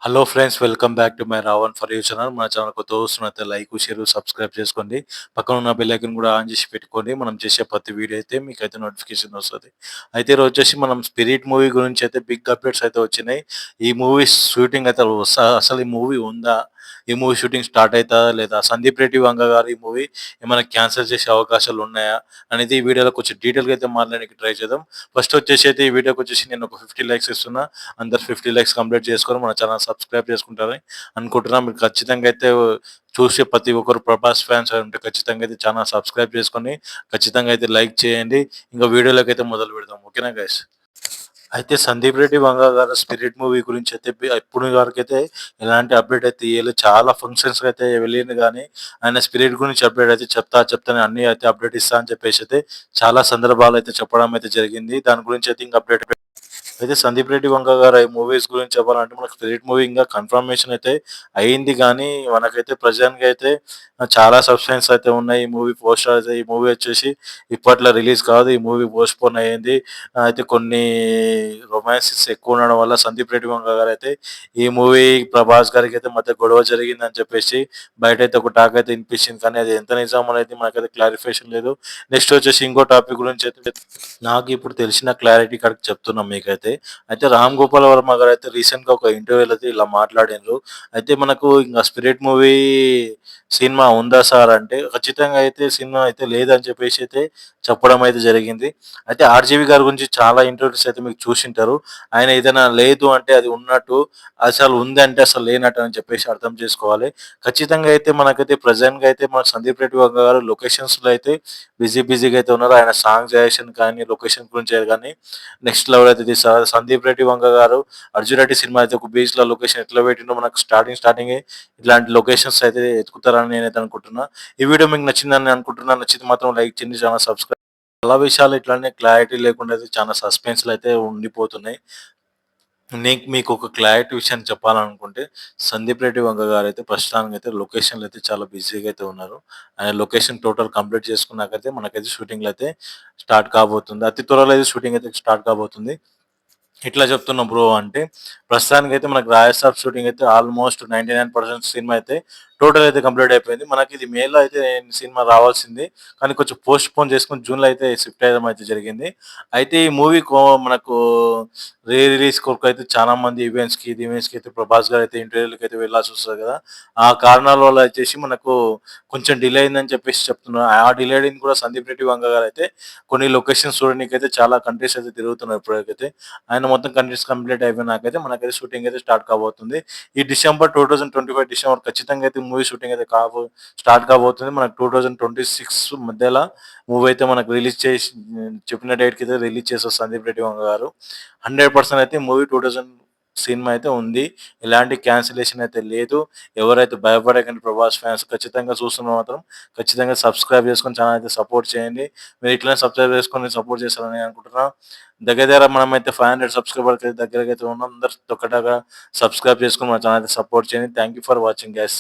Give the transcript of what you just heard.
Hello friends, welcome back to my Ravan for you channel. మన channel కొత్త వస్తున్నైతే like, share, subscribe చేసుకోండి. పక్కన ఉన్న బెల్ ఐకాన్ కూడా ఆన్ చేసి పెట్టుకోండి. మనం చేసే ప్రతి వీడియో అయితే మీకైతే నోటిఫికేషన్ వస్తది. అయితే ఈరోజు వచ్చేసి మనం 'స్పిరిట్' మూవీ గురించి అయితే బిగ్ అప్డేట్స్ అయితే వచ్చినాయి. ఈ మూవీ షూటింగ్ అయితే అసలు ఈ మూవీ ఉందా? ఈ మూవీ షూటింగ్ స్టార్ట్ అయితదా లేదా? సందీప్ రెడ్డి వంగ గారు ఈ మూవీ ఏమైనా క్యాన్సెల్ చేసే అవకాశాలు ఉన్నాయా? అనేది ఈ వీడియోలో కొంచెం డీటెయిల్‌గా అయితే మాట్లాడడానికి ట్రై చేద్దాం. ఫస్ట్ వచ్చేసి అయితే ఈ వీడియోకి వచ్చేసి నేను ఒక 50 లైక్స్ ఇస్తున్నా. అందరు 50 లైక్స్ కంప్లీట్ చేసుకొని మన ఛానల్ సబ్స్క్రైబ్ చేసుకుంటారని అనుకుంటున్నా. మీరు ఖచ్చితంగా అయితే చూసే ప్రతి ఒక్కరు ప్రభాస్ ఫ్యాన్స్ ఉంటే ఖచ్చితంగా అయితే ఛానల్ సబ్స్క్రైబ్ చేసుకొని ఖచ్చితంగా అయితే లైక్ చేయండి. ఇంకా వీడియోలోకి అయితే మొదలు పెడదాం. ఓకేనా గైస్? అయితే సందీప్ రెడ్డి వంగ గారు 'స్పిరిట్' మూవీ గురించి అయితే ఇప్పుడు వరకైతే ఎలాంటి అప్డేట్ అయితే ఇయ్యలేదు. చాలా ఫంక్షన్స్‌కి అయితే వెళ్ళిండు గానీ, ఆయన 'స్పిరిట్' గురించి అప్డేట్ అయితే చెప్తాను అన్నీ అయితే అప్డేట్ ఇస్తా అని చెప్పేసి అయితే చాలా సందర్భాలు అయితే చెప్పడం అయితే జరిగింది. దాని గురించి అయితే ఇంక అప్డేట్ అయితే సందీప్ రెడ్డి వంగ గారు ఈ మూవీస్ గురించి చెప్పాలంటే మనకు 'స్పిరిట్' మూవీ ఇంకా కన్ఫర్మేషన్ అయితే అయింది గానీ, మనకైతే ప్రెజెంట్‌గా అయితే చాలా సస్పెన్స్ అయితే ఉన్నాయి. ఈ మూవీ పోస్టర్ అయితే ఈ మూవీ వచ్చేసి ఇప్పట్లో రిలీజ్ కాదు. ఈ మూవీ పోస్ట్‌పోన్ అయ్యింది. అయితే కొన్ని రొమాన్సెస్ ఎక్కువ ఉండడం వల్ల సందీప్ రెడ్డి వంగ గారైతే ఈ మూవీ ప్రభాస్ గారికి అయితే మధ్య గొడవ జరిగిందని చెప్పేసి బయటైతే ఒక టాక్ అయితే వినిపించింది. కానీ అది ఎంత నిజం అనేది మనకైతే క్లారిఫికేషన్ లేదు. నెక్స్ట్ వచ్చేసి ఇంకో టాపిక్ గురించి అయితే నాకు ఇప్పుడు తెలిసిన క్లారిటీ కరెక్ట్ చెప్తున్నా మీకైతే. అయితే 'రామ్ గోపాల్ వర్మ' గారైతే రీసెంట్‌గా ఒక ఇంటర్వ్యూలో అయితే ఇలా మాట్లాడిన్రు. అయితే మనకు ఇంగ 'స్పిరిట్' మూవీ సినిమా ఉందా సార్ అంటే, ఖచ్చితంగా అయితే సినిమా అయితే లేదని చెప్పేసి అయితే చెప్పడం అయితే జరిగింది. అయితే 'ఆర్‌జీవి' గారి గురించి చాలా ఇంటర్వ్యూస్ అయితే మీకు చూసుంటారు. ఆయన ఏదైనా లేదు అంటే అది ఉన్నట్టు, అసలు ఉందంటే అసలు లేనట్టు అని చెప్పేసి అర్థం చేసుకోవాలి. ఖచ్చితంగా అయితే మనకైతే ప్రెజెంట్‌గా అయితే మన సందీప్ రెడ్డి వంగ గారు లొకేషన్స్‌లో అయితే బిజీగా అయితే ఉన్నారు. ఆయన సాంగ్ డైరెక్షన్ కానీ, లొకేషన్ గురించే గానీ నెక్స్ట్ లెవెల్ అయితే తీస్తారు. సందీప్ రెడ్డి వంగ గారు 'అర్జున్ రెడ్డి' సినిమా అయితే ఒక బీచ్‌లో లొకేషన్ ఎట్లా పెట్టిండో మనకు స్టార్టింగే ఇట్లాంటి లొకేషన్స్ అయితే ఎతుకుతారని నేనైతే అనుకుంటున్నా. ఈ వీడియో మీకు నచ్చిందని అనుకుంటున్నా. నచ్చితే మాత్రం లైక్ చేయండి. ఛానల్ సబ్స్క్రైబ్ చాలా విషయాలు ఇట్లానే క్లారిటీ లేకుండా అయితే చాలా సస్పెన్స్‌లో అయితే ఉండిపోతున్నాయి. మీకు ఒక క్లారిటీ విషయాన్ని చెప్పాలనుకుంటే, సందీప్ రెడ్డి వంగ గారైతే ప్రస్తుతానికైతే లొకేషన్‌లో అయితే చాలా బిజీగా అయితే ఉన్నారు. ఆయన లొకేషన్ టోటల్ కంప్లీట్ చేసుకున్నాకైతే మనకైతే షూటింగ్‌లు అయితే స్టార్ట్ కాబోతుంది. అతి త్వరలో అయితే షూటింగ్ అయితే స్టార్ట్ కాబోతుంది. ఇట్లా చెప్తున్నా బ్రో అంటే, ప్రస్తుతానికైతే మనకు 'రాజసాబ్' షూటింగ్ అయితే ఆల్మోస్ట్ 99% సినిమా అయితే టోటల్ అయితే కంప్లీట్ అయిపోయింది. మనకిది మేలో అయితే సినిమా రావాల్సింది. కానీ కొంచెం పోస్ట్‌పోన్ చేసుకొని జూన్‌లో అయితే షిఫ్ట్ అయ్యడం అయితే జరిగింది. అయితే ఈ మూవీ మనకు రిలీజ్ కొరకు అయితే చాలా మంది ఈవెంట్స్‌కి అయితే 'ప్రభాస్' గారు అయితే ఇంటర్వ్యూలకైతే వెళ్ళాల్సొస్తది కదా! ఆ కారణాల వల్ల వచ్చేసి మనకు కొంచెం డిలే అయిందని చెప్పేసి చెప్తున్నారు. ఆ డిలేని కూడా సందీప్ రెడ్డి వంగ గారైతే కొన్ని లొకేషన్స్ చూడనీకైతే చాలా కంట్రీస్ అయితే తిరుగుతున్నారు ఇప్పటికైతే. ఆయన మొత్తం కంట్రీస్ కంప్లీట్ అయిపోయినాకైతే మనకైతే షూటింగ్ అయితే స్టార్ట్ కాబోతుంది. ఈ డిసెంబర్ 2025 డిసెంబర్ ఖచ్చితంగా అయితే మూవీ షూటింగ్ అయితే స్టార్ట్ కాబోతుంది. మనకు 2026 మధ్యల మూవీ అయితే మనకు రిలీజ్ చేసి చెప్పిన డేట్‌కి అయితే రిలీజ్ చేస్తారు సందీప్ రెడ్డి వంగ గారు. 100% అయితే మూవీ 2000 సినిమా అయితే ఉంది. ఎలాంటి క్యాన్సిలేషన్ అయితే లేదు. ఎవరైతే భయపడకండి ప్రభాస్ ఫ్యాన్స్. ఖచ్చితంగా చూస్తున్న మాత్రం ఖచ్చితంగా సబ్స్క్రైబ్ చేసుకొని ఛానల్ అయితే సపోర్ట్ చేయండి. మీరు ఇట్లనే సబ్స్క్రైబ్ చేసుకొని సపోర్ట్ చేస్తారని అనుకుంటున్నా. దగ్గర దగ్గర మనమైతే 500 సబ్స్క్రైబర్‌కి దగ్గరగైతే ఉన్నాం. అందరూ ఒక్కటగా సబ్స్క్రైబ్ చేసుకొని మన ఛానల్ అయితే సపోర్ట్ చేయండి. Thank you for watching guys.